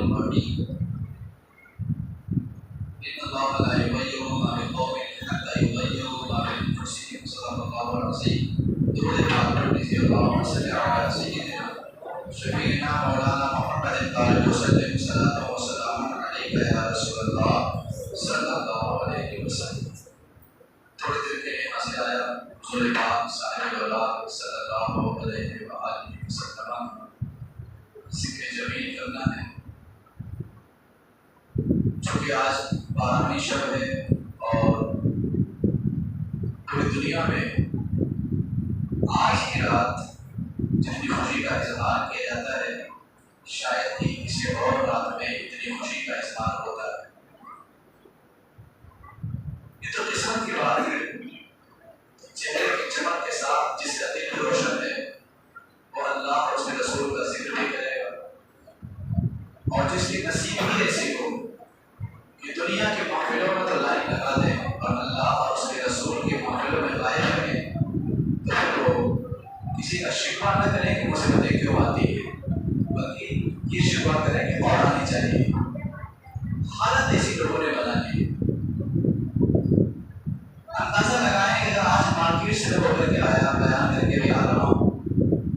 الرحيم إن الله لا يغير ما بقوم حتى يغيروا ما بأنفسهم صدق الله العظيم. درود پاک پڑھنے سے اللهم صل على سيدنا شفيعنا مولانا محمد قائل وسلم صلاة وسلام عليك يا رسول الله صلى الله عليه وسلم. تھوڑی دیر کے لیے یہاں سے آیا حضور پاک صاحب اولاد صلی اللہ علیہ وآلہ وسلم ذکر جمیل کرنا ہے. چونکہ آج 12ویں شب ہے اور پوری دنیا میں آج کی رات جتنی خوشی کا اظہار کیا جاتا ہے شاید ہی کسی اور رات میں اتنی خوشی کا اظہار ہوتا ہے. یہ تو قسمت کی بات ہے. چہرے کی چمک کے ساتھ جس کا دل روشن ہے وہ اللہ اور اس کے رسول کا ذکر بھی کرے گا. اور جس کی نصیب بھی ایسی ہو کہ دنیا کے محفلوں میں تو لائن لگا دیں اور اللہ اور اس کے رسول کے محفلوں میں غائب رہیں تو پھر وہ کسی کا شکوہ نہ کریں کہ مصیبتیں کیوں آتی ہیں، بلکہ یہ شکوہ کریں کہ اور آنی چاہیے. حالت ایسی لوگوں نے بنانی ہے. اندازہ لگائیں کہ اگر آج مارکیٹ سے ہو کر کے آیا بیان کر کے بھی آ رہا ہوں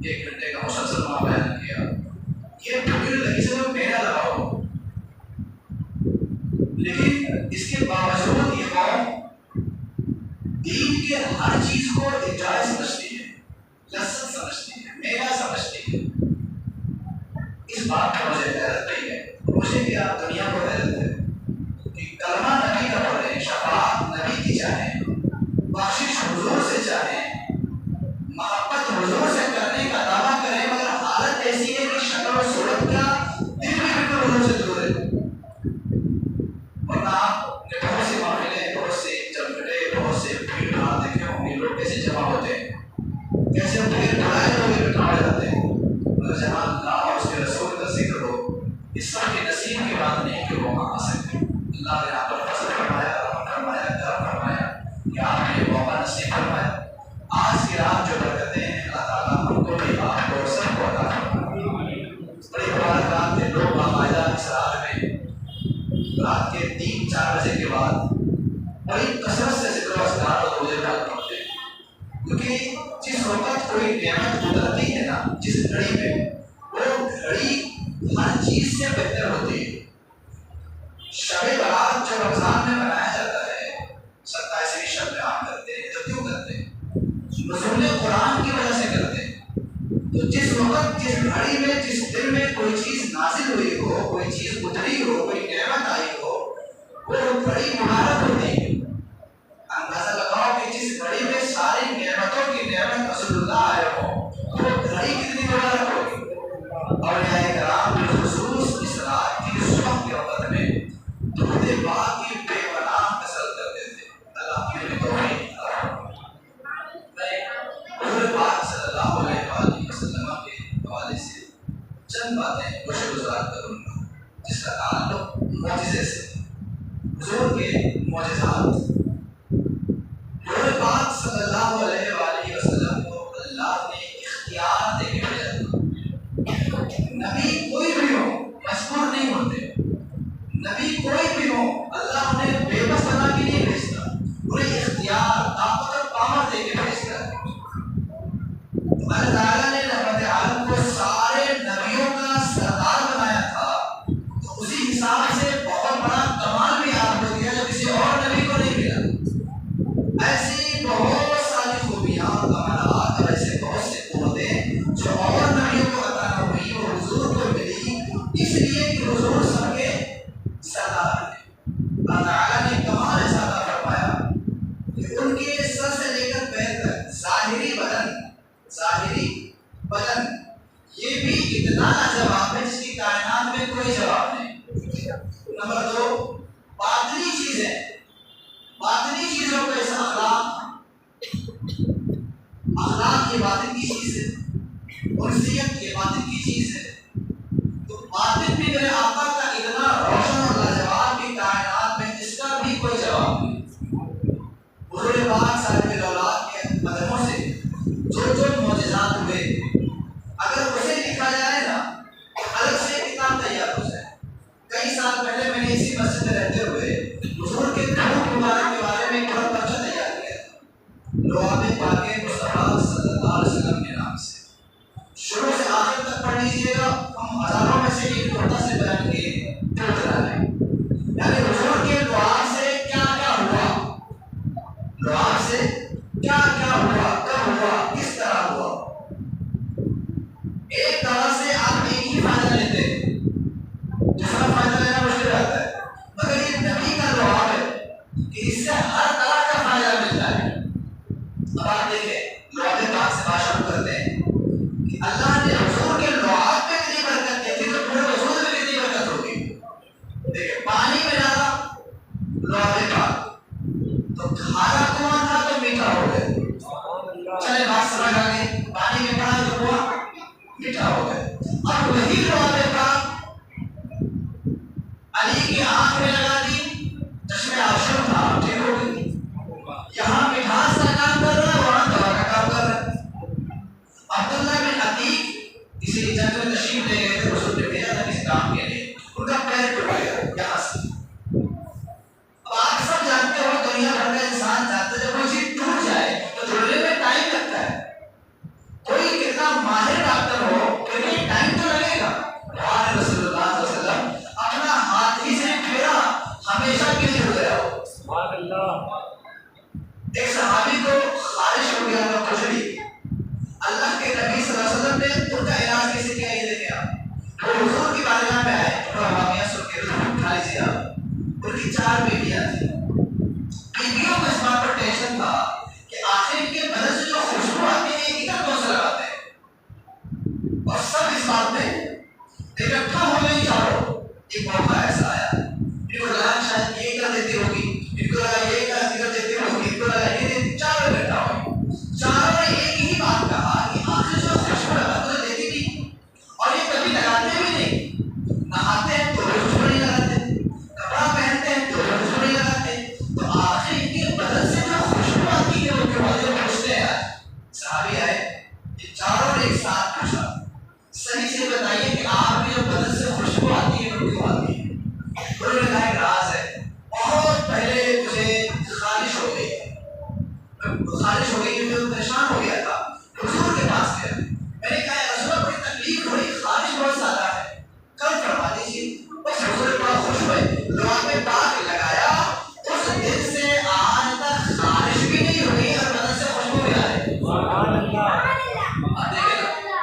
1 گھنٹے کا مسلسل وہاں بیان کیا یہ بھیڑ لگی سے میرا لگاؤ، لیکن اس کے باوجود یہ قوم دین کے ہر چیز کو انجوائے سمجھتی ہے، لذت سمجھتی ہے، میرا سمجھتی ہے. اس بات پر مجھے حیرت نہیں ہے. مجھے کیا دنیا کو حیرت ہے کہ کلمہ نبی کا پڑھیں، شفاعت نبی کی چاہیں، بخشش حضور سے چاہیں، محبت حضور سے کرنے کا دعویٰ کریں، مگر حالت ایسی ہے کہ شکل و صورت کا دل بھی بالکل حضور سے دور ہے. ورنہ آپ نے بہت سی معاملے، بہت سے جھگڑے، بہت سے بھیڑ بھاڑ دیکھے ہوں گے. لوگ کیسے جمع ہوتے ہیں، کیسے بھیڑ بھاڑے لوگ اکٹھا ہو جاتے ہیں. مگر جہاں اللہ اور اس کے رسول کا ذکر ہو اس سب کے نصیب کی بات نہیں کہ وہ وہاں آ سکتے. اللہ نے آپ پر فضل فرمایا، رحم فرمایا، کرم فرمایا کہ آپ نے موقع نصیب فرمایا. آج کی رات جو برکتیں ہیں اللہ تعالیٰ ہم کو بھی آپ کو سب کو عطا فرمائے. بڑی مبارک رات ہے. لوگ باقاعدہ اس رات میں رات کے 3-4 بجے کے بعد بڑی کثرت سے ذکر و اذکار اور روزے پاک پڑھتے ہیں. کیونکہ جس وقت کوئی نعمت اترتی ہے نا جس گھڑی میں، وہ گھڑی ہر چیز سے بہتر ہوتی ہے. شب برات جو رمضان میں منایا جاتا ہے 27ویں شب میں عام کرتے ہیں تو کیوں کرتے ہیں؟ نزول قرآن کی وجہ سے کرتے ہیں. تو جس وقت جس گھڑی میں جس دن میں کوئی چیز نازل ہوئی ہو، کوئی چیز اتری ہو، کوئی نعمت آئی ہو، وہ گھڑی مبارک ہوتی ہے. اندازہ لگاؤ کہ جس گھڑی میں ساری نعمتوں کی نعمت رسول اللہ آئے ہو وہ گھڑی کتنی مبارک ہوگی. اور یہ کرام بالخصوص اس رات کی صبح کے وقت میں درود پاک کی بے پناہ کثرت کرتے تھے. اللہ کی بھی توفیق میں حضور پاک صلی اللہ علیہ وآلہ وسلم کے حوالے سے چند باتیں گوشہ گزار کروں گا جس کا تعلق معجزے سے. حضور کے معجزات. حضور پاک صلی اللہ علیہ وآلہ وسلم کو اللہ نے اختیار دے کے بھیجا تھا. نبی کوئی بھی ہو مجبور نہیں ہوتے. نبی کوئی بھی ہو اللہ انہیں بے بس بنا کے نہیں بھیجتا، انہیں اختیار، طاقت اور پاور دے کے بھیجتا ہے. اللہ تعالیٰ نے رحمت عالم کو سارے نبیوں کا سردار بنایا تھا تو اسی حساب سے بہت بڑا کمال بھی آپ کو دیا جو کسی اور نبی کو نہیں ملا. ایسی بہت ساری خوبیاں، کمالات اور ایسے بہت سے قوتیں جو اور نبیوں کو عطا نہ ہوئی وہ حضور کو ملی، اس لیے کہ حضور سب کے سردار ہیں. اللہ تعالیٰ نے کمال ایسا عطا فرمایا کہ ان کے سر سے لے کر پیر تک ظاہری بدن یہ بھی اتنا لاجواب ہے جس کی کائنات میں کوئی جواب نہیں. نمبر 2 باطنی چیزیں، باطنی چیزوں کا ایسا اخلاق یہ باطن کی چیز ہے، انسیت یہ باطن کی چیز ہے. تو باطن بھی میرے آقا کا اتنا روشن اور لاجواب کی کائنات میں اس کا بھی کوئی جواب نہیں. حضور پاک صاحب اولاد کے قدموں سے جو جو معجزات ہوئے اگر اسے لکھا جائے نا الگ سے کتاب تیار ہو جائے. ہم ہزاروں میں سے ایک نقطہ سے بیان کیے دو دلائل، یعنی حضور کے دعا سے کیا کیا ہوا، دعا سے کیا کیا ہوا، کب ہوا، کس طرح ہوا۔ ایک طرح سے آپ ایک ہی فائدہ لیتے ہیں، دوسرا فائدہ لینا مشکل رہتا ہے، مگر یہ نبی کا دعا ہے کہ اس سے ہر طرح کا فائدہ ملتا ہے۔ اب آپ دیکھیں لعاب پاک سے بات شروع کرتے ہیں کہ اللہ نے حضور کے لعاب میں کتنی برکت دی تھی تو پورے وجود میں کتنی برکت ہوگی۔ دیکھیں پانی میں ڈالا لعاب پاک، تو کھارا کنواں تھا تو میٹھا ہو گیا، چلے بات سمجھ آ گئی، پانی میں ڈالا تو کنواں میٹھا ہو گیا۔ اب وہی لعاب پاک علی کی آنکھ میں لگا دی، چشمے آشم تھا ٹھیک ہو گئی، یہاں مٹھاس کا کام کر رہا ہے، وہاں دوا کا کام کر رہا ہے۔ عبداللہ بن عتیق کسی جنگ میں تشریف لے گئے تھے، رسول نے بھیجا تھا کسی کام کے لیے، ان کا پیر ٹوٹ گیا یہاں سے۔ اب آپ سب جانتے ہو، دنیا بھر کا انسان جانتا ہے جب کوئی چیز ٹوٹ جائے تو جوڑنے میں ٹائم لگتا ہے، کوئی کتنا ماہر ڈاکٹر ہو پھر بھی ٹائم تو لگے گا۔ وہاں رسول اللہ صلی اللہ علیہ وسلم اپنا ہاتھ ہی سے پھیرا، ہمیشہ کے لیے ہو گیا ہو۔ سبحان اللہ۔ ایک صحابی کو خارش ہو گیا تھا کھجلی، اللہ کے نبی صلی اللہ علیہ وسلم نے ان کا علاج کیسے کیا یہ دیکھیں آپ۔ وہ حضور کی بارگاہ میں آئے، تھوڑا واقعہ سن کے اٹھا لیجیے آپ۔ ان کی 4 بیٹیاں تھیں، بیویوں کو اس بات پر ٹینشن تھا کہ آخر ان کے بدن سے جو خوشبو آتی ہے یہ کدھر کون سا لگاتے ہیں، اور سب اس بات میں اکٹھا ہو گئی چاروں۔ ایک موقع ایسا آیا، ان کو لگا شاید یہ کر دیتی ہوگی، ان کو لگا یہ کر دیتی ہوگی، ان کو لگا یہ دیتی، چاروں اکٹھا ہوئی، چاروں نے ایک ہی بات کہا کہ آخر جو خوشبو لگا تو دیتی نہیں، اور یہ کبھی لگاتے بھی نہیں، نہاتے ہیں تو خوشبو نہیں لگاتے، کپڑا پہنتے ہیں تو خوشبو نہیں لگاتے، تو آخر ان کے بدن سے جو خوشبو آتی ہے وہ کیوں آتی ہے پوچھتے ہیں۔ صحابی آئے، یہ چاروں نے ایک ساتھ پوچھا صحیح سے بتائیے کہ آپ کی جو بدن سے خوشبو آتی ہے وہ کیوں آتی ہے؟ انہوں نے کہا ایک راز ہے، بہت پہلے مجھے خارش ہو گئی کیونکہ میں پریشان ہو گیا تھا، حضور کے پاس گیا، میں نے کہا یا رسول اللہ بڑی تکلیف ہوئی، خارش بہت زیادہ ہے، کل فرما دیجیے۔ بس حضور بڑا خوش ہوئے، لعاب پاک لگایا، اس دن سے آج تک خارش بھی نہیں ہوئی اور بدن سے خوشبو بھی آ رہی۔ سبحان اللہ۔ آپ دیکھیں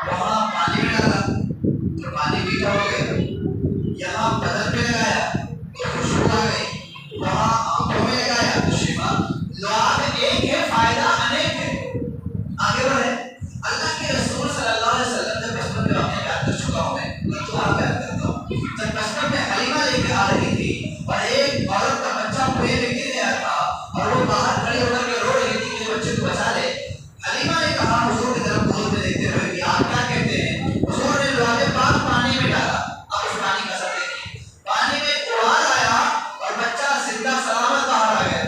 وہاں پانی میں ڈالا تو پانی میٹھا ہو گیا، یہاں بدن پہ لگایا تو خوشبو آ گئی، وہاں آنکھوں میں لگایا تو شفا۔ لعاب ایک ہے، فائدہ انیک ہے۔ آگے بڑھے، اللہ کے رسول صلی اللہ علیہ وسلم جب بچپن میں واقعہ بیان کر چکا ہوں میں تو آپ بیان کرتا ہوں، جب بچپن میں حلیمہ لے کے آ رہی تھی اور ایک عورت کا بچہ کنویں میں گر گیا تھا اور وہ باہر کھڑی ہو کر کے رو رہی تھی کہ بچے کو بچا لے، حلیمہ نے کہا حضور کی طرف دور میں دیکھتے ہوئے کہ آپ کیا کہتے ہیں؟ حضور نے لعاب پاک پانی میں ڈالا، اب اس پانی کا اثر دیکھیے، پانی میں اڑان آیا اور بچہ زندہ سلامت باہر آ گیا۔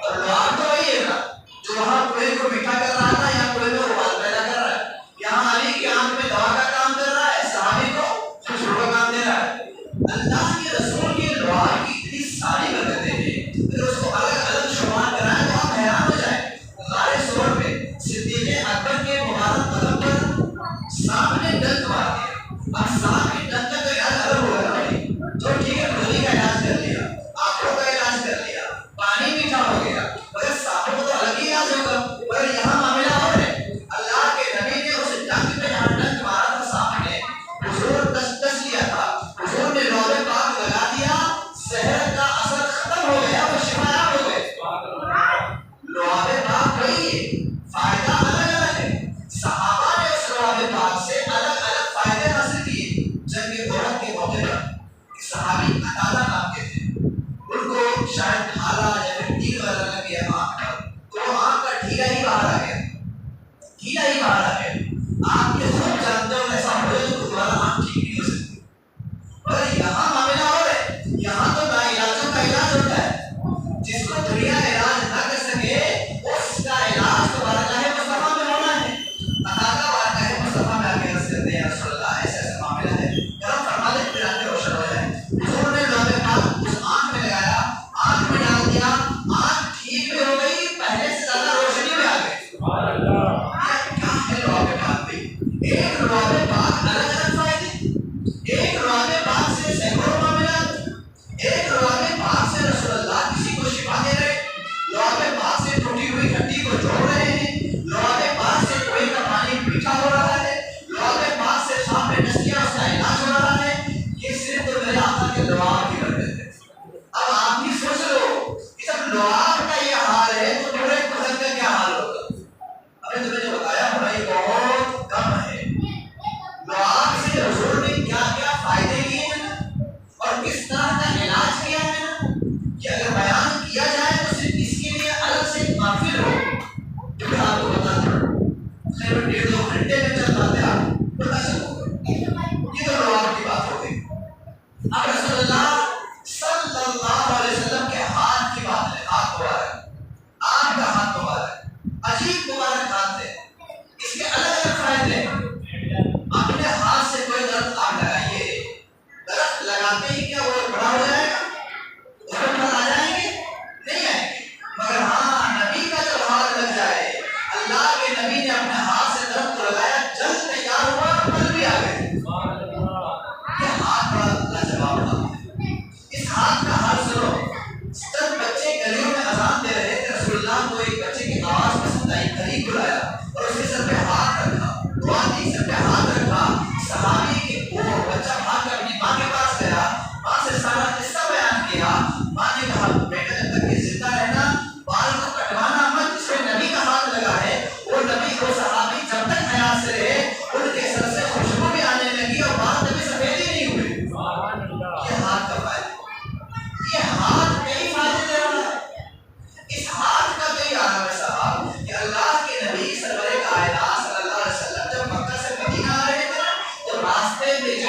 اور لعاب تو وہی ہے نا جو وہاں کنویں کو میٹھا کر رہا تھا، یہاں کنویں میں ابال پیدا کر رہا ہے، یہاں علی کی آنکھ میں دوا کا کام کر رہا ہے، صحابی کو خوشبو کا کام دے رہا ہے۔ اللہ کے رسول کے لعاب کی اتنی ساری برکتیں ہیں، اگر اس کو الگ الگ شمار کرائیں تو آپ حیران ہو جائیں۔ غار ثور میں صدیق اکبر کے مبارک قدم پر سانپ نے ڈنک مار دیا، اب سانپ کی ڈنک کا علاج الگ ہو گیا بھائی، تو ٹھیک ہے گھوڑی کا علاج کر لیا، آنکھوں کا علاج کر لیا، پانی میٹھا ہو گیا، مگر سانپوں کو تو الگ ہی علاج ہوگا، مگر یہاں معاملہ اور ہے۔ اللہ کے نبی نے اس ڈنک پہ جہاں ڈنک مارا تھا سانپ نے، حضور دس لیا تھا، حضور نے لعاب پاک لگا دیا، زہر کا اثر ختم ہو گیا، وہ شفا یاب ہو گئے۔ لعاب پاک وہی ہے، فائدہ الگ الگ ہے، صحابہ نے اس لعاب پاک سے الگ الگ فائدے حاصل کیے۔ جنگ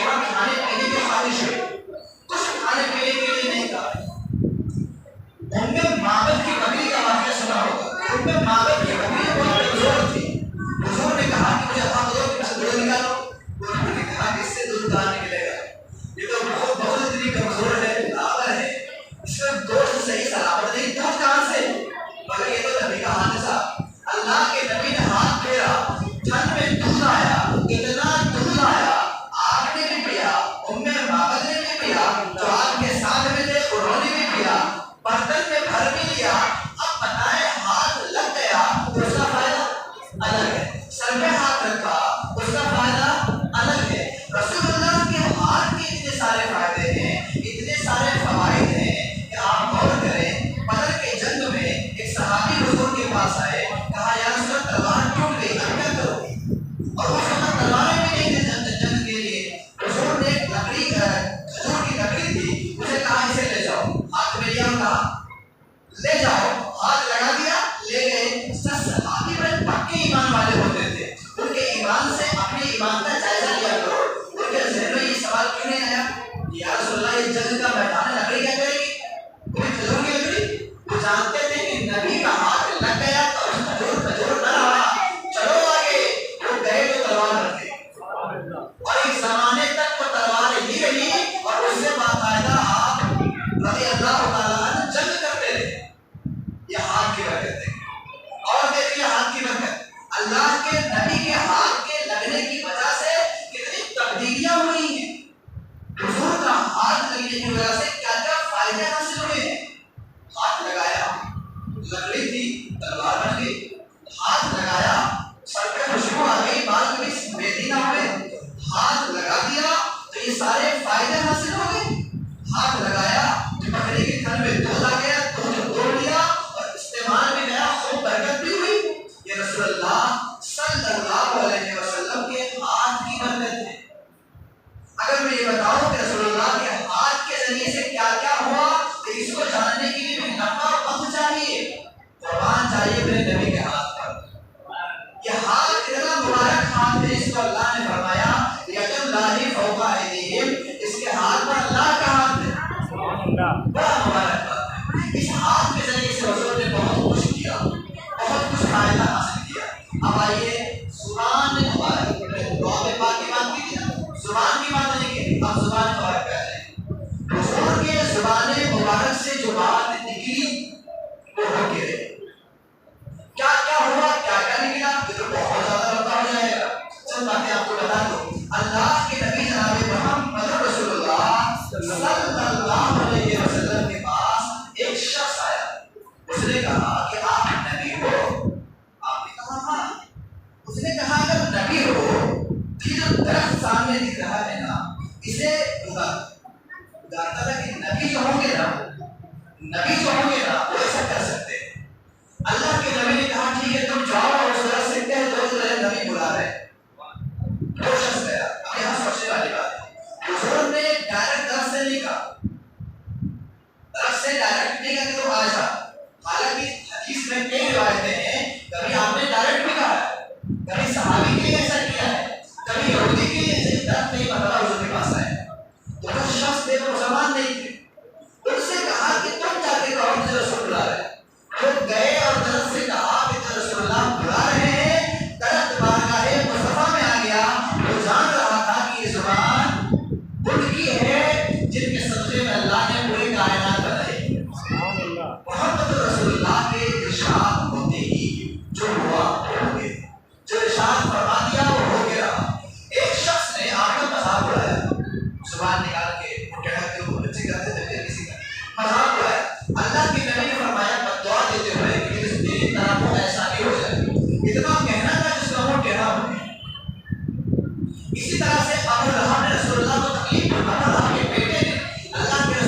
وہاں کھانے پینے کی خواہش ہے، کچھ کھانے پینے کے لیے نہیں کہا۔ معبد کی بکری کا واقعہ سنا ہوگا۔ معبد کی بکری بہت کمزور تھی، حضور نے کہا کہ مجھے ہاتھ دو کہ سے دودھ نکالو، انہوں نے کہا کہ اس سے دودھ کہاں نکلے گا، یہ تو بہت اتنی کمزور ہے، لاغر ہے، اس میں گوشت صحیح سلامت نہیں، دودھ کہاں سے؟ مگر یہ تو نبی کا ہاتھ تھا۔ اللہ کے نبی نے ہاتھ پھیرا، ٹھنڈ میں دودھ آیا، اتنا دودھ آیا، آپ نے بھی پیا، معبد نے بھی پیا، جو آپ کے ساتھ میں تھے انہوں نے بھی پیا، برتن میں بھر بھی لیا۔ اب بتائیں ہاتھ لگ گیا تو اس کا فائدہ الگ ہے، سر میں ہاتھ رکھا اس کا فائدہ الگ ہے۔ رسول اللہ کے ہاتھ کے اتنے سارے فائدے ہیں، اتنے سارے فوائد ہیں کہ آپ غور کریں۔ بدر کے جنگ میں ایک صحابی حضور کے پاس آئے، کہا یا رسول اللہ تلوار ٹوٹ گئی، اب کیا کرو؟ اور اس وقت تلواریں بھی نہیں تھے جنگ کے لیے۔ حضور نے لکڑی کھجور کی لکڑی تھی، اسے کہا اسے لے جاؤ، ہاتھ میں لیا اور کہا لے جاؤ، ہاتھ لگا دیا، لے گئے۔ صحابی بڑے پکے ایمان والے ہوتے تھے، ان کے ایمان سے اپنے ایمان کا جائزہ لیا کرو۔ ان کے ذہن میں یہ سوال کیوں نہیں آیا یا رسول اللہ یہ جنگ کا میدان لکڑی کیا کرے گی، کوئی کھجور کی لکڑی؟ وہ جانتے تھے کہ نبی کا ہاتھ لگ گیا تو کھجور نہ رہا، چلو آگے۔ وہ گئے تو تلوار رکھے، اور ایک زمانے تک وہ تلوار ہی رہی، اور اس سے باقاعدہ آپ رضی اللہ تعالیٰ عنہ جنگ کرتے رہے۔ یہ ہاتھ کی برکت ہے، اور دیکھیے ہاتھ کی برکت، اللہ کے نبی کے ہاتھ کے لگنے کی وجہ سے کتنی تبدیلیاں ہوئی ہیں۔ حضور کا ہاتھ لگنے کی وجہ سے کیا کیا فائدے حاصل ہوئے ہیں۔ ہاتھ لگایا، لکڑی تھی تلوار بن گئی، ہاتھ لگایا سر پہ خوشبو آ گئی، بال کبھی سفید نہ ہوئے، ہاتھ لگا دیا تو یہ سارے فائدے حاصل ہو گئے۔ ہاتھ لگایا تو بکری کے تھن میں دودھ آ گیا، دودھ توڑ لیا اور استعمال بھی گیا، خوب برکت بھی ہوئی۔ یہ رسول اللہ صلی اللہ علیہ وسلم کے ہاتھ کی برکت ہے۔ اگر میں یہ بتاؤں کہ رسول اللہ کے ہاتھ کے ذریعے سے کیا کیا ہوا تو اس کو جاننے کے لیے بھی لمبا وقت چاہیے، قربان چاہیے میرے نبی کے ہاتھ پر۔ یہ ہاتھ اتنا مبارک ہاتھ ہے، اس کو اللہ نے فرمایا ید اللہ فوق ایدیہم، اس کے ہاتھ پر اللہ کا ہاتھ ہے، بڑا مبارک بات ہے۔ اس ہاتھ کے ذریعے سے حضور نے بہت کچھ کیا، بہت کچھ فائدہ حاصل کیا۔ اب آئیے زبان مبارک، دعا میں پاک کی بات کی تھی نا، زبان کی بات نہیں کی، اب زبان مبارک پہ آ جائیں۔ حضور کے زبان مبارک سے جو بات نکلی وہ ہو کے رہی۔ کیا کیا ہوا، کیا کیا نکلا، یہ تو بہت زیادہ لمبا ہو جائے گا، چند باتیں آپ کو بتا دوں۔ اللہ کے نبی جناب محمد رسول اللہ صلی اللہ علیہ وسلم کے پاس ایک شخص آیا، اس نے کہا کہ آپ نبی ہو؟ آپ نے کہا ہاں۔ اس نے کہا اگر نبی ہو تو یہ جو درخت سامنے دکھ رہا ہے نا، اسے گاتا تھا کہ نبی جو ہوں گے نا وہ ایسا کر سکتے ہیں۔ اللہ کے نبی نے کہا ٹھیک ہے تم جاؤ اور اس درخت سے کہہ دو کہ نبی بلا رہے ہیں۔ وہ شخص گیا۔ اب یہاں سوچنے والی بات ہے، حضور نے ڈائریکٹ درخت سے نہیں کہا، درخت سے ڈائریکٹ نہیں کہا کہ تم آ جا۔ حالانکہ حدیث میں کئی روایتیں ہیں، کبھی آپ نے ڈائریکٹ بھی کہا ہے، کبھی صحابی کے لیے ایسا کیا ہے، کبھی یہودی کے لیے ایسے درخت نہیں بتا حضور کے پاس آئے۔ تو جو شخص تھے وہ مسلمان نہیں تھے، ان سے کہا کہ تم جا کے کہو مجھے رسول بلا رہے ہیں۔ وہ گئے اور درخت سے کہا کہ رسول اللہ بلا رہے ہیں۔ درخت بارگاہ مصطفیٰ میں آ گیا، وہ جان رہا تھا کہ یہ زبان ان کی ہے جن کے صدقے میں اللہ نے پوری کائنات بنائی۔ محمد رسول اللہ کے ارشاد ہوتے ہی جو ہوا ہو گیا، جو ارشاد فرما دیا وہ ہو گیا۔ ایک شخص نے آپ کا مذاق اڑایا، زبان نکال کے کہتے ہو بچے کہتے تھے کسی کا مذاق اڑایا۔ اللہ کے نبی نے فرمایا بددعا دیتے ہوئے کہ تیری طرح وہ ایسا نہیں ہو جائے، اتنا کہنا تھا جس کا وہ ٹیڑھا ہو گیا۔ اسی طرح سے ابو لہب نے رسول اللہ کو تکلیف دی، ابو لہب کے بیٹے نے اللہ کے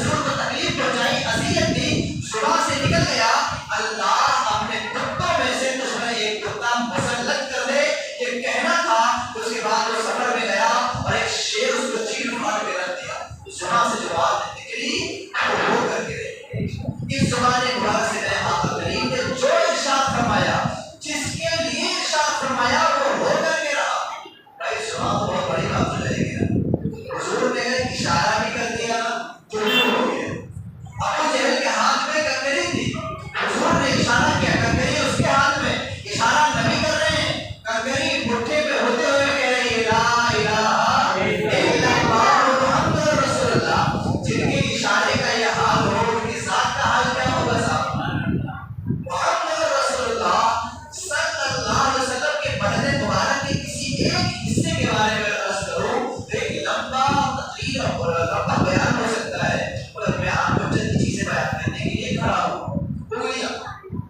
کی لمبا بیان ہو سکتا ہے مگر میں آپ کو چند چیزیں بیان کرنے کے لیے کھڑا ہوں. انگلیاں،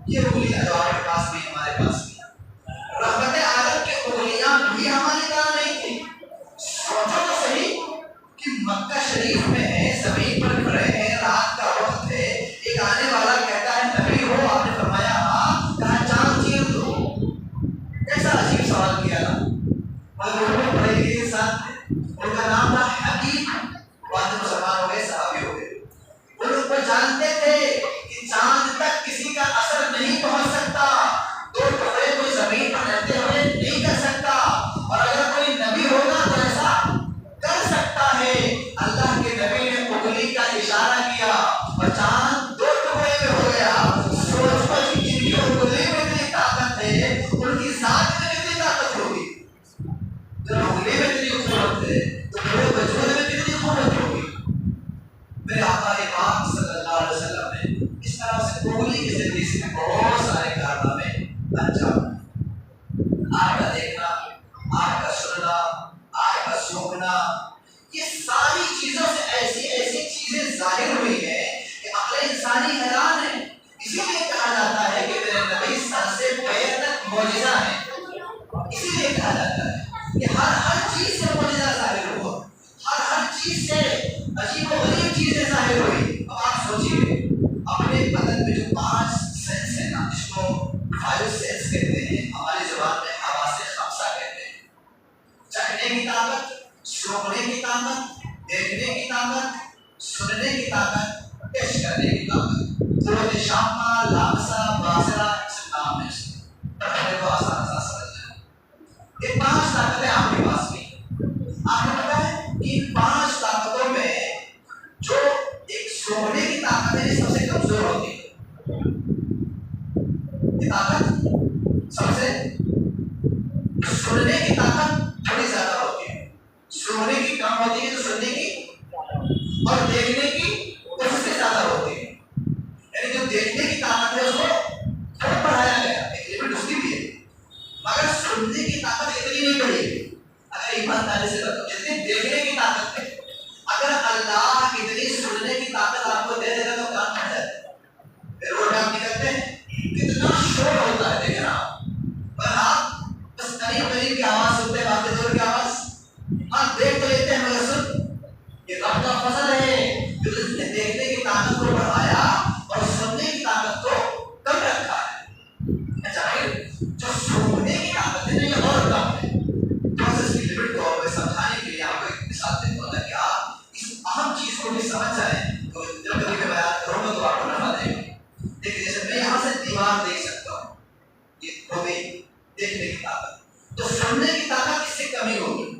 یہ انگلیاں جو آپ کے پاس بھی ہمارے پاس بھی، رحمت عالم کی انگلیاں بھی ہماری طرح نہیں تھی. سوچو تو صحیح کہ مکہ شریف میں ہے، زمین پر کھڑے ہیں، رات کا وقت ہے، ایک آنے والا کہتا ہے نبی ہو؟ آپ نے فرمایا ہاں. کہا چاند چیر دو. کیسا عجیب سوال کیا نا. مگر وہ بڑے ہی انسان تھے، ان کا نام تھا حبیب. بعد میں مسلمان ہو گئے، صحابی ہو گئے. وہ لوگ کو جانتے تھے کہ چاند تک کسی کا اثر نہیں پہنچ سکتا، دو ٹکڑے کوئی زمین پر رہتے ہوئے نہیں کر سکتا، اور اگر کوئی نبی ہوگا تو ایسا کر سکتا ہے. اللہ کے نبی نے انگلی کا اشارہ کیا اور چاند دو ٹکڑے میں ہو گیا. سوچ پر جن کی انگلی میں اتنی طاقت ہے ان کی ذات میں کتنی طاقت ہوگی. جب انگلی میں اتنی قوت ہے تو پورے وجود میں کتنی قوت ہوگی. میرے آقا پاک صلی اللہ علیہ وسلم نے اس طرح سے انگلی کے ذریعے سے بہت سارے کارنامے انجام دیے. آپ کا دیکھنا، آپ کا سننا، آپ کا سونگنا، یہ ساری چیزوں سے ایسی ایسی چیزیں ظاہر ہوئی ہیں کہ عقل انسانی حیران ہے. اسی لیے کہا جاتا ہے کہ میرے نبی سر سے پیر تک معجزہ ہے. اسی لیے کہا جاتا ہے کہ ہر چیز سے معجزہ ظاہر ہوا، ہر چیز سے عجیب و غریب چیزیں ظاہر ہوئی. اب آپ سوچیے اپنے بدن میں جو 5 سینس ہیں نا، جس کو 5 سینس کہتے ہیں، ہماری زبان میں حواس خمسہ کہتے ہیں. چکھنے کی طاقت، سونگنے کی طاقت، دیکھنے کی طاقت، سننے کی طاقت، ٹیسٹ کرنے کی طاقت. قوت شامہ، لامسہ، باصرہ، اس نام ہے. پڑھنے کو آسان سمجھ جائیں. یہ 5 طاقتیں آپ کے پاس بھی. آپ کو پتا ہے کہ 5 طاقتوں میں جو ایک سونگنے کی طاقت ہے سب سے کمزور ہوتی ہے. یہ طاقت سب سے، سننے کی طاقت تھوڑی زیادہ ہوتی ہے، سونگنے کی کم ہوتی ہے تو سننے کی، اور دیکھنے کی اس سے زیادہ ہوتی ہے. یعنی جو دیکھنے کی طاقت ہے اس کو تھوڑا بڑھایا گیا، ایک لمٹ اس کی بھی ہے، مگر سننے کی طاقت اتنی نہیں بڑھی. اگر ایمانداری سے بتاؤ جتنی دیکھنے کی طاقت ہے، اگر اللہ اتنی سننے کی طاقت آپ کو دے دے گا تو کام بن جائے. پھر وہ کام نکلتے ہیں کتنا شور ہوتا ہے، دیکھنا پر آپ بس قریب قریب کی آواز سنتے ہیں، باقی دور کی آواز آپ دیکھ تو لیتے ہیں مگر سن. یہ رب کا فضل ہے جو اس نے دیکھنے کی طاقت کو بڑھایا اور سننے کی طاقت کو کم رکھا ہے. اچھا جو سننے کی طاقت ہے یہ اور کم ہے. اس کی لمٹ کو میں سمجھانے کے لیے آپ کو ایک مثال دیتا ہوں کہ آپ اس اہم چیز کو بھی سمجھ جائیں تو جب کبھی میں بیان کروں گا تو آپ کو نفع دے گا. دیکھیے جیسے میں یہاں سے دیوار دیکھ سکتا ہوں، یہ ہو گئی دیکھنے کی طاقت. تو سننے کی طاقت اس سے کمی ہوگی،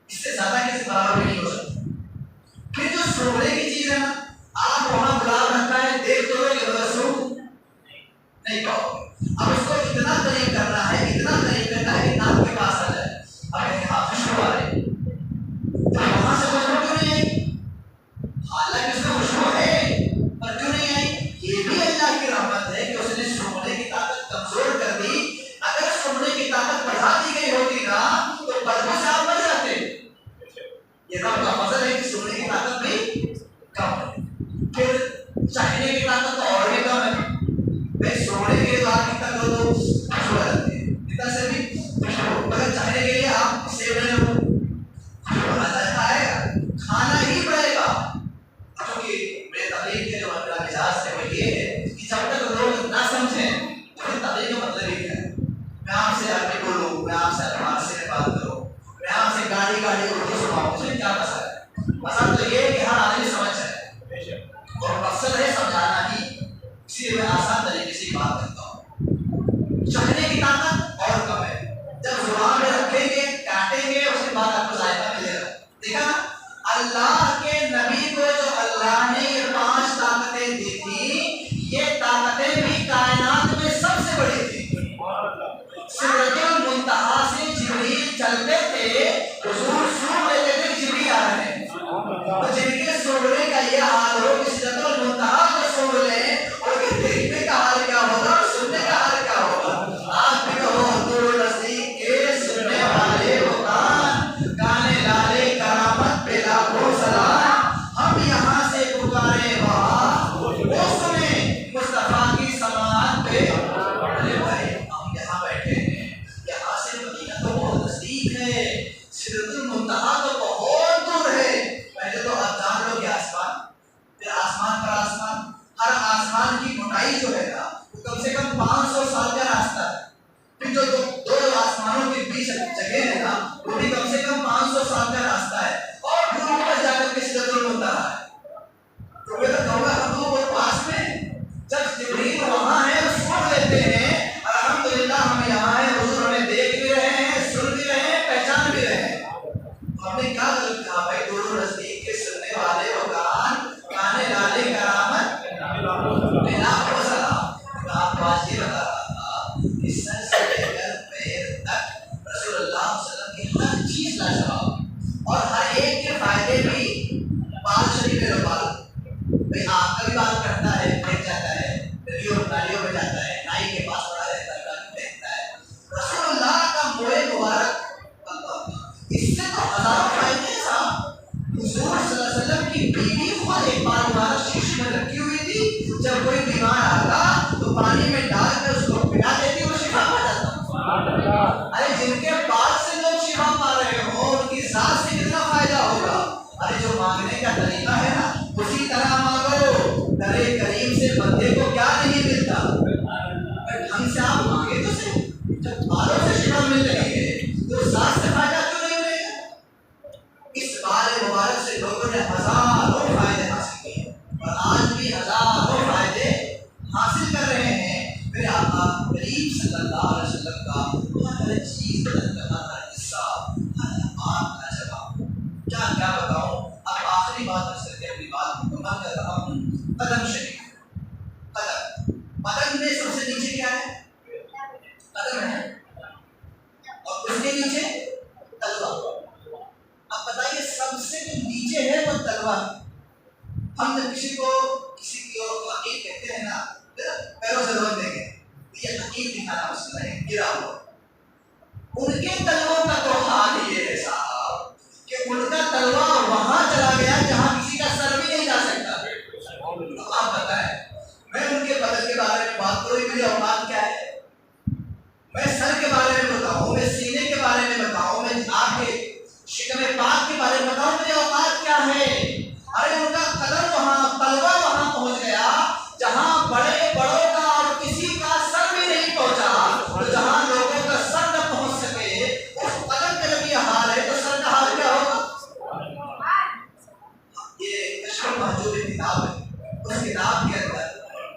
اس سے زیادہ کسی برابر بھی نہیں ہو سکتی. پھر جو سننے کی چیز ہے نا، آپ وہاں گلاب رکھا ہے دیکھ تو لوگ یہ سن نہیں پاؤ. اب اس کو اتنا قریب کرنا ہے، اتنا قریب کرنا ہے کہ ناک کے پاس آ جائے. اب یہاں خوشبو آ رہی ہے، وہاں سے خوشبو کیوں نہیں آئی؟ حالانکہ اس میں خوشبو ہے پر کیوں نہیں آئی؟ یہ بھی اللہ کی رحمت ہے کہ اس نے سننے کی طاقت کمزور کر دی. اگر سننے کی طاقت بڑھا دی گئی ہوتی نا تو بدبو سے آپ مر جاتے. یہ رب کا فضل ہے کہ سننے کی طاقت بھی کم ہے. پھر چاہنے کی طاقت تو اور بھی کم ہے. بھائی سونے کے لیے تو آپ کتنا کرو تو خوشبو آ جاتی ہے، اتنا سے بھی خوشبو. مگر چاہنے کے لیے آپ سیو رہے ہو خوشبو آئے گا، کھانا ہی پڑے گا. کیونکہ میرے تقریر کے جو میرا مزاج ہے وہ یہ ہے کہ جب تک لوگ نہ سمجھیں تو پھر تقریر کا مطلب ہی ہے. میں آپ سے عربی بولوں، میں آپ سے فارسی میں بات کروں، میں آپ سے گاڑی اردو سناؤں، مجھے کیا مسئلہ ہے؟ مسئلہ تو یہ ہے کہ ہر آدمی سمجھ جائے اور مقصد ہے سمجھانا ہی. اسی لیے میں آسان طریقے سے بات کرتا ہوں. چکھنے کی طاقت اور کم ہے. جب زبان میں رکھیں گے، کاٹیں گے، اس کے بعد آپ کو ذائقہ ملے گا. دیکھا نا اللہ کے نبی کو جو اللہ نے یہ 5 طاقتیں دی تھی، یہ طاقتیں بھی کائنات میں سب سے بڑی تھی. سدرۃ المنتہا سے جبریل چلتے تھے، حضور سن لیتے تھے جبریل آ رہے ہیں. تو جن کے سننے کا یہ حال ہو کہ سدرۃ المنتہا کو سن لیں، اور کے دیکھنے کا حال کیا ہوگا اور سننے کا حال کیا ہوگا. آپ بھی کہو دور نزدیک کے سننے والے وہ کان، کانے لالے کرامت پہ لاکھوں سلام. بھائی آپ کا بھی بال کرتا ہے، پھینک جاتا ہے، نالیوں میں جاتا ہے، نائی کے پاس پڑا رہتا ہے، پھینکتا ہے. رسول اللہ کا موئے مبارک اس سے تو ہزاروں فائدے ہیں صاحب. حضور صلی اللہ علیہ وسلم کی بیوی خود ایک بار مبارک شیشے میں رکھی ہوئی تھی، جب کوئی بیمار آتا تو پانی میں ڈال کر اس کو پلا دیتی، وہ شفا پا جاتا. ارے جن کے بعد سے لوگ شفا پا رہے ہوں ان کی ذات سے کتنا فائدہ ہوگا. ارے جو مانگنے کا طریقہ ہے نا اسی طرح مانگو. در کریم سے بندے کو کیا نہیں ملتا، ڈھنگ سے آپ مانگے تو صحیح. جب بالوں سے شفا مل رہی ہے تو ذات سے فائدہ کیوں نہیں ملے گا. اس بال مبارک سے لوگوں نے ہزاروں فائدے حاصل کیے اور آج بھی ہزاروں فائدے حاصل کر رہے ہیں. میرے آقا کریم صلی اللہ علیہ وسلم کا ہر چیز بدل کرنا، ہر حصہ، ہر بات کا جواب. کیا بتاؤں. اب آخری بات اکثر کے اپنی بات مکمل کر رہا ہوں. قدم شریف، قدم میں سب سے نیچے کیا ہے؟ قدم ہے، اور اس کے نیچے تلوار. اب بتائیے سب سے جو نیچے ہے وہ تلوار. ہم جب کسی کی اور حقیق کہتے ہیں نا پیروں سے روک دیں گے، یہ حقیق دکھانا مسئلہ ہے، گرا ہوا. ان کے تلووں کا تو حال یہ ہے صاحب کہ ان کا تلوا وہاں چلا گیا جہاں کسی کا سر بھی نہیں جا سکتا. تو آپ بتائیں میں ان کے بدن کے بارے میں بات کروں، میری اوقات کیا ہے؟ میں سر کے بارے میں بتاؤں، میں سینے کے بارے میں بتاؤں، میں آپ کے شکم پاک کے بارے میں بتاؤں، میری اوقات کیا ہے؟ ارے ان کا قدم وہاں، تلوا وہاں پہنچ گیا جہاں بڑے بڑوں کا اور کسی کا سر بھی نہیں پہنچا. تو جہاں لوگوں کا سر نہ پہنچ سکے اس قدم کا جب یہ حال ہے تو سر کا حال کیا ہوگا؟ یہ کشف محجوب کتاب ہے، اس کتاب کے اندر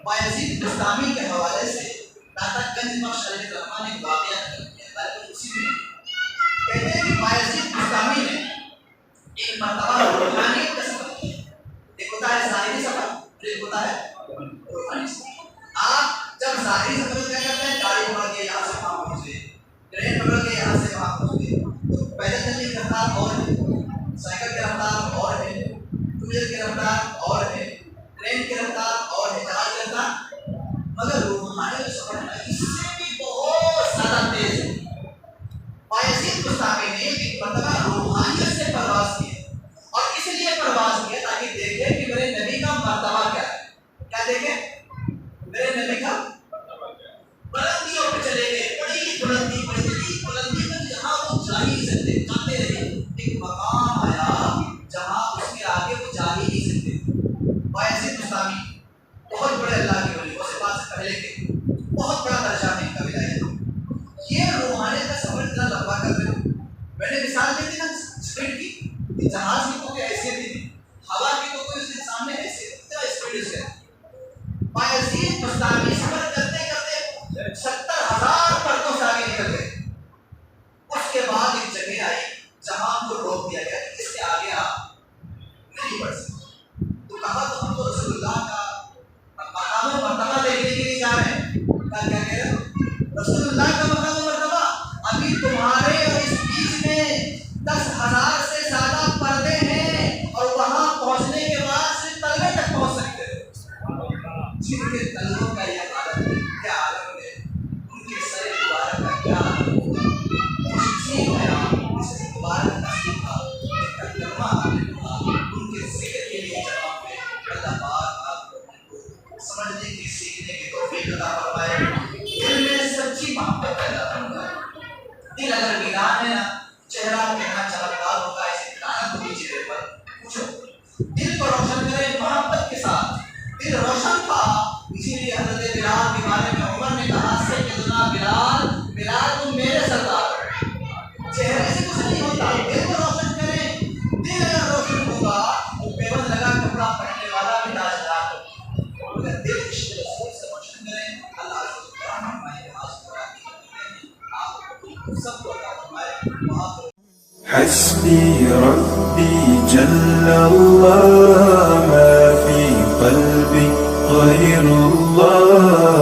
بایزید بستامی کے حوالے سے داتا گنج بخش علیہ الرحمٰن نے ایک واقعہ نقل کیا. بلکہ اسی میں کہتے ہیں کہ بایزید بستامی نے ایک مرتبہ روحانیت کا سفر کیا. ایک ہوتا ہے ظاہری سفر، ایک ہوتا ہے روحانی سفر. آپ جب ظاہری سفر کیا کرتے ہیں، گاڑی پکڑ کے یہاں سے وہاں پہنچے، ٹرین پکڑ کے یہاں سے وہاں پہنچے، تو پیدل چلنے کی رفتار اور ہے، سائیکل کی رفتار اور ہے، ٹو ویلر کی رفتار اور ہے، ٹرین کی رفتار اور ہے، جہاز کی رفتار. مگر روحانی سفر اس سے بھی بہت زیادہ تیز ہے. بایزید بستامی نے ایک مرتبہ روحانیت سے پرواز کی اور اس لیے پرواز کیا تاکہ دیکھے کہ میرے نبی کا مرتبہ کیا ہے. کیا دیکھے؟ میرے نبی کا بلندیوں پہ چلے گئے، بڑی بلندی پر جہاں وہ جا ہی نہیں سکتے، جاتے رہے. ایک مقام آیا جہاں اس کے آگے وہ جا ہی نہیں سکتے. بایزید بستامی بہت بڑے اللہ کے ولی، اس بات سے پہلے کے بہت بڑا درجہ میں کا ولایت. یہ روحانیت کا سفر اتنا لمبا کر رہے ہو. میں نے مثال دی تھی نا اسپیڈ کی، جہاز کی تو کوئی حیثیت نہیں تھی، ہوا کی تو کوئی اس کے سامنے حیثیت، اتنا اسپیڈ اس کا. بایزید بستامی سفر کرتے کرتے 70,000 پرتوں سے آگے نکل گئے. اس کے بعد ایک جگہ آئی جہاں ان کو روک دیا گیا، اس کے آگے آپ نہیں بڑھ سکتے. تو کہا تو ہم تو رسول اللہ کا مقام و مرتبہ دیکھنے کے لیے جا رہے ہیں. کیا کہہ رہے ہیں؟ رسول اللہ کا مقام و مرتبہ ابھی تمہارے اور اس بیچ میں 10,000 سے زیادہ پردے ہیں اور وہاں پہنچنے کے بعد صرف تلوے تک پہنچ سکتے ہیں. جن کے تلووں کا یہ عالم ہے، کیا عالم ہے، ان کے سر مبارک کا کیا عالم ہوگا. خوشی میں اس مبارک کا سیکھا ایک کلمہ ان کے ذکر کے لیے جواب میں اللہ پاک آپ کو سمجھنے کی، سیکھنے کی توفیق عطا فرمائے. دل میں سچی محبت پیدا فرمائے. دل اگر ویران ہے نا، چہرہ کہنا چمکدار ہوتا ہے، اسے لعنت ہوگی چہرے پر. پوچھو دل کو روشن کرے محبت کے ساتھ. دل روشن تھا، اسی لیے حضرت بلال کے بارے میں عمر نے کہا سیدنا بلال، بلال تم میرے سردار. چہرے سے کچھ نہیں ہوتا، دل کو روشن کریں. دل اگر روشن ہوگا تو پیوند لگا کپڑا پہننے والا بھی تاجدار ہوگا. اگر دل عشق رسول سے روشن کریں، اللہ سبحانہ ہمارے ہاتھ کو سب کو عطا فرمائے. حسبي ربي جل الله ما في قلبي غير الله.